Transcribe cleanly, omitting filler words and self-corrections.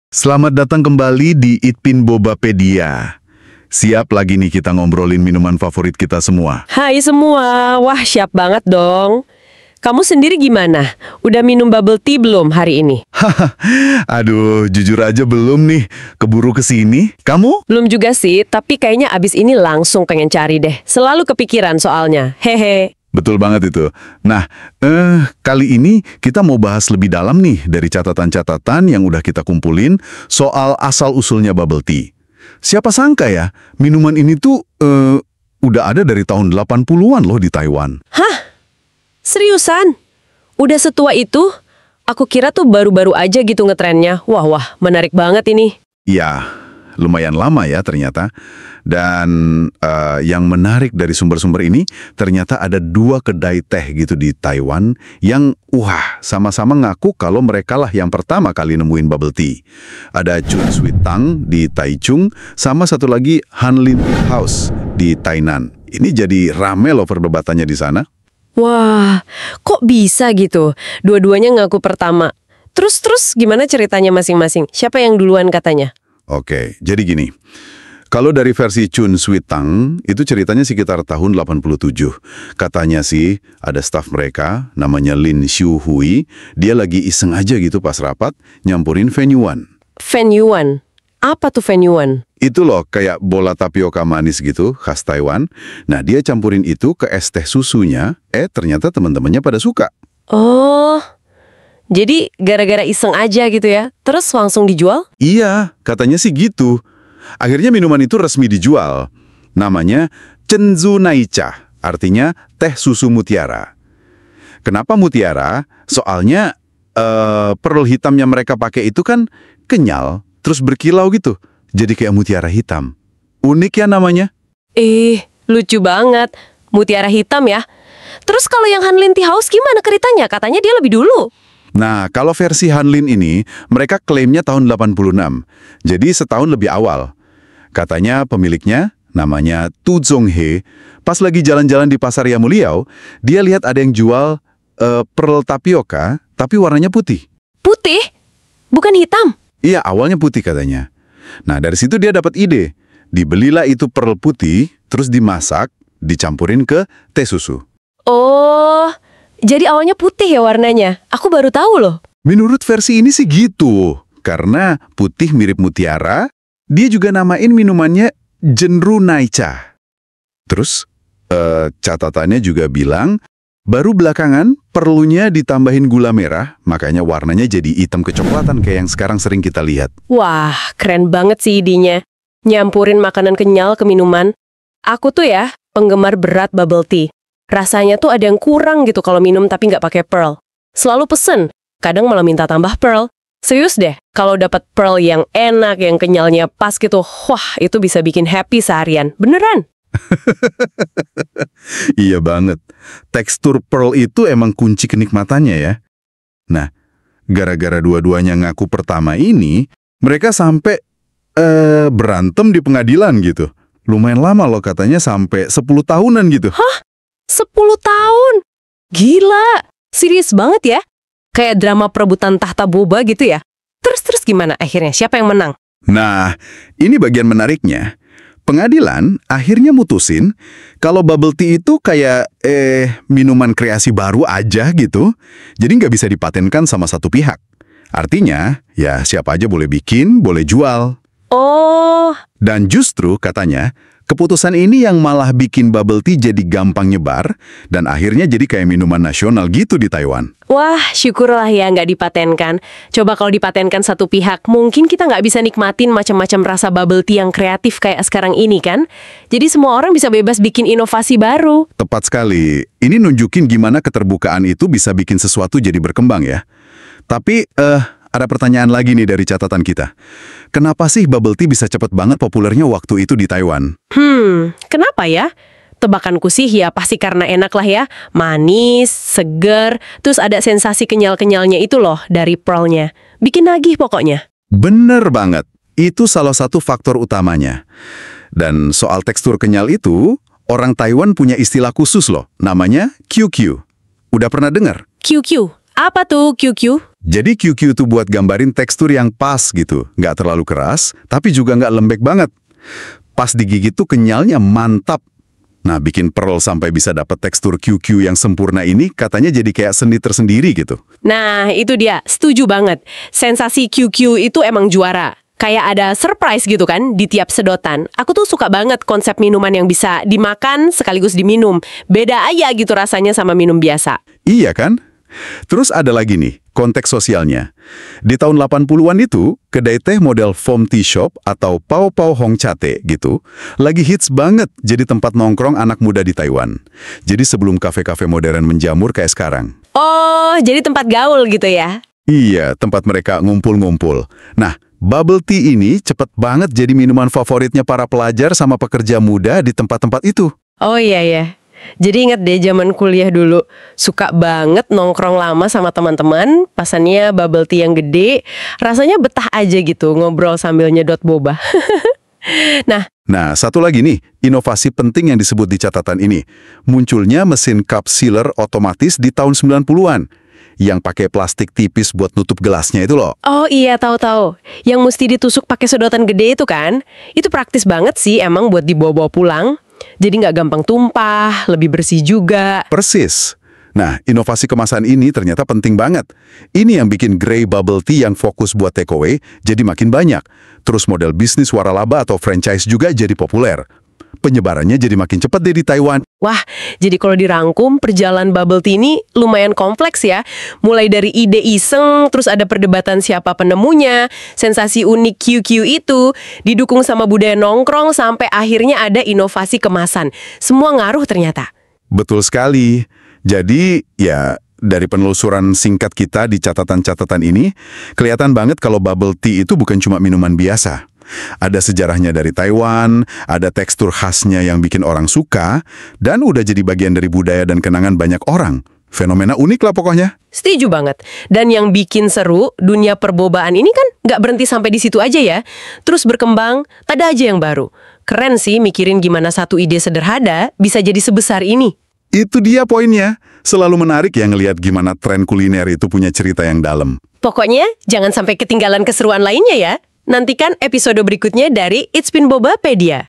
Selamat datang kembali di Itpin Bobapedia. Siap lagi nih kita ngobrolin minuman favorit kita semua. Hai semua, wah siap banget dong. Kamu sendiri gimana? Udah minum bubble tea belum hari ini? Aduh, jujur aja belum nih. Keburu kesini. Kamu? Belum juga sih, tapi kayaknya abis ini langsung pengen cari deh. Selalu kepikiran soalnya, hehe. Betul banget itu. Nah, kali ini kita mau bahas lebih dalam nih dari catatan-catatan yang udah kita kumpulin soal asal-usulnya bubble tea. Siapa sangka ya, minuman ini tuh udah ada dari tahun 80-an loh di Taiwan. Hah? Seriusan? Udah setua itu? Aku kira tuh baru-baru aja gitu ngetrennya. Wah, menarik banget ini. Ya, lumayan lama ya ternyata. Dan yang menarik dari sumber-sumber ini, ternyata ada 2 kedai teh gitu di Taiwan yang sama-sama ngaku kalau mereka lah yang pertama kali nemuin bubble tea. Ada Chun Sweet Tang di Taichung, sama satu lagi Hanlin Tea House di Tainan. Ini jadi rame loh perdebatannya di sana. Wah, kok bisa gitu? Dua-duanya ngaku pertama. Terus gimana ceritanya masing-masing? Siapa yang duluan katanya? Oke, jadi gini. Kalau dari versi Chun Sweet Tang, itu ceritanya sekitar tahun 87. Katanya sih, ada staf mereka, namanya Lin Xiu Hui, dia lagi iseng aja gitu pas rapat, nyampurin Fenyuan. Fenyuan? Apa tuh Fenyuan? Itu loh, kayak bola tapioka manis gitu, khas Taiwan. Nah, dia campurin itu ke es teh susunya, ternyata teman-temannya pada suka. Oh, jadi gara-gara iseng aja gitu ya? Terus langsung dijual? Iya, katanya sih gitu. Akhirnya minuman itu resmi dijual. Namanya Chenzu Naicha, artinya teh susu mutiara. Kenapa mutiara? Soalnya pearl hitam yang mereka pakai itu kan kenyal, terus berkilau gitu. Jadi kayak mutiara hitam. Unik ya namanya. Lucu banget. Mutiara hitam ya. Terus kalau yang Hanlin Tea House gimana ceritanya? Katanya dia lebih dulu. Nah, kalau versi Hanlin ini, mereka klaimnya tahun 86. Jadi setahun lebih awal. Katanya pemiliknya, namanya Tu Zonghe, pas lagi jalan-jalan di pasar Yamuliao, dia lihat ada yang jual pearl tapioka, tapi warnanya putih. Putih? Bukan hitam? Iya, awalnya putih katanya. Nah, dari situ dia dapat ide. Dibelilah itu pearl putih, terus dimasak, dicampurin ke teh susu. Oh, jadi awalnya putih ya warnanya? Aku baru tahu loh. Menurut versi ini sih gitu. Karena putih mirip mutiara, dia juga namain minumannya Chenzu Naicha. Terus, catatannya juga bilang, baru belakangan perlunya ditambahin gula merah, makanya warnanya jadi hitam kecoklatan kayak yang sekarang sering kita lihat. Wah, keren banget sih idenya. Nyampurin makanan kenyal ke minuman. Aku tuh ya, penggemar berat bubble tea. Rasanya tuh ada yang kurang gitu kalau minum tapi nggak pakai pearl. Selalu pesen, kadang malah minta tambah pearl. Serius deh, kalau dapat pearl yang enak, yang kenyalnya pas gitu, wah itu bisa bikin happy seharian. Beneran? Iya banget. Tekstur pearl itu emang kunci kenikmatannya ya. Nah, gara-gara dua-duanya ngaku pertama ini, mereka sampai berantem di pengadilan gitu. Lumayan lama loh katanya sampai 10 tahunan gitu. Hah? 10 tahun? Gila, serius banget ya? Kayak drama perebutan tahta boba gitu ya? Terus gimana akhirnya? Siapa yang menang? Nah, ini bagian menariknya. Pengadilan akhirnya mutusin kalau bubble tea itu kayak minuman kreasi baru aja gitu. Jadi nggak bisa dipatenkan sama satu pihak. Artinya, ya siapa aja boleh bikin, boleh jual. Oh. Dan justru katanya, keputusan ini yang malah bikin bubble tea jadi gampang nyebar dan akhirnya jadi kayak minuman nasional gitu di Taiwan. Wah, syukurlah ya nggak dipatenkan. Coba kalau dipatenkan satu pihak, mungkin kita nggak bisa nikmatin macam-macam rasa bubble tea yang kreatif kayak sekarang ini kan? Jadi semua orang bisa bebas bikin inovasi baru. Tepat sekali. Ini nunjukin gimana keterbukaan itu bisa bikin sesuatu jadi berkembang ya. Tapi, ada pertanyaan lagi nih dari catatan kita. Kenapa sih bubble tea bisa cepet banget populernya waktu itu di Taiwan? Kenapa ya? Tebakanku sih ya pasti karena enak lah ya. Manis, seger, terus ada sensasi kenyal-kenyalnya itu loh dari pearlnya. Bikin nagih pokoknya. Bener banget. Itu salah satu faktor utamanya. Dan soal tekstur kenyal itu, orang Taiwan punya istilah khusus loh. Namanya QQ. Udah pernah dengar? QQ, Apa tuh QQ? Jadi QQ itu buat gambarin tekstur yang pas gitu. Nggak terlalu keras, tapi juga nggak lembek banget. Pas digigit tuh kenyalnya mantap. Nah, bikin Pearl sampai bisa dapat tekstur QQ yang sempurna ini katanya jadi kayak seni tersendiri gitu. Nah, itu dia. Setuju banget. Sensasi QQ itu emang juara. Kayak ada surprise gitu kan di tiap sedotan. Aku tuh suka banget konsep minuman yang bisa dimakan sekaligus diminum. Beda aja gitu rasanya sama minum biasa. Iya kan? Terus ada lagi nih, konteks sosialnya. Di tahun 80-an itu, kedai teh model foam tea shop atau Pao Pao Hong Cha Te gitu, lagi hits banget jadi tempat nongkrong anak muda di Taiwan. Jadi sebelum kafe-kafe modern menjamur kayak sekarang. Oh, jadi tempat gaul gitu ya? Iya, tempat mereka ngumpul-ngumpul. Nah, bubble tea ini cepet banget jadi minuman favoritnya para pelajar sama pekerja muda di tempat-tempat itu. Oh iya ya. Jadi inget deh zaman kuliah dulu, suka banget nongkrong lama sama teman-teman, pesannya bubble tea yang gede, rasanya betah aja gitu ngobrol sambil nyedot boba. Nah, satu lagi nih, inovasi penting yang disebut di catatan ini. Munculnya mesin cup sealer otomatis di tahun 90-an. Yang pakai plastik tipis buat nutup gelasnya itu loh. Oh iya, tahu-tahu. Yang mesti ditusuk pakai sedotan gede itu kan? Itu praktis banget sih emang buat dibawa-bawa pulang. Jadi nggak gampang tumpah, lebih bersih juga. Persis. Nah, inovasi kemasan ini ternyata penting banget. Ini yang bikin Grey Bubble Tea yang fokus buat takeaway jadi makin banyak. Terus model bisnis waralaba atau franchise juga jadi populer. Penyebarannya jadi makin cepat deh di Taiwan. Wah, jadi kalau dirangkum, perjalanan bubble tea ini lumayan kompleks ya. Mulai dari ide iseng, terus ada perdebatan siapa penemunya, sensasi unik QQ itu, didukung sama budaya nongkrong, sampai akhirnya ada inovasi kemasan. Semua ngaruh ternyata. Betul sekali. Jadi, ya, dari penelusuran singkat kita di catatan-catatan ini, kelihatan banget kalau bubble tea itu bukan cuma minuman biasa. Ada sejarahnya dari Taiwan, ada tekstur khasnya yang bikin orang suka, dan udah jadi bagian dari budaya dan kenangan banyak orang. Fenomena unik lah pokoknya. Setuju banget. Dan yang bikin seru, dunia perbobaan ini kan nggak berhenti sampai di situ aja ya. Terus berkembang, ada aja yang baru. Keren sih mikirin gimana satu ide sederhana bisa jadi sebesar ini. Itu dia poinnya. Selalu menarik ya ngelihat gimana tren kuliner itu punya cerita yang dalam. Pokoknya jangan sampai ketinggalan keseruan lainnya ya. Nantikan episode berikutnya dari It's Been Bobapedia.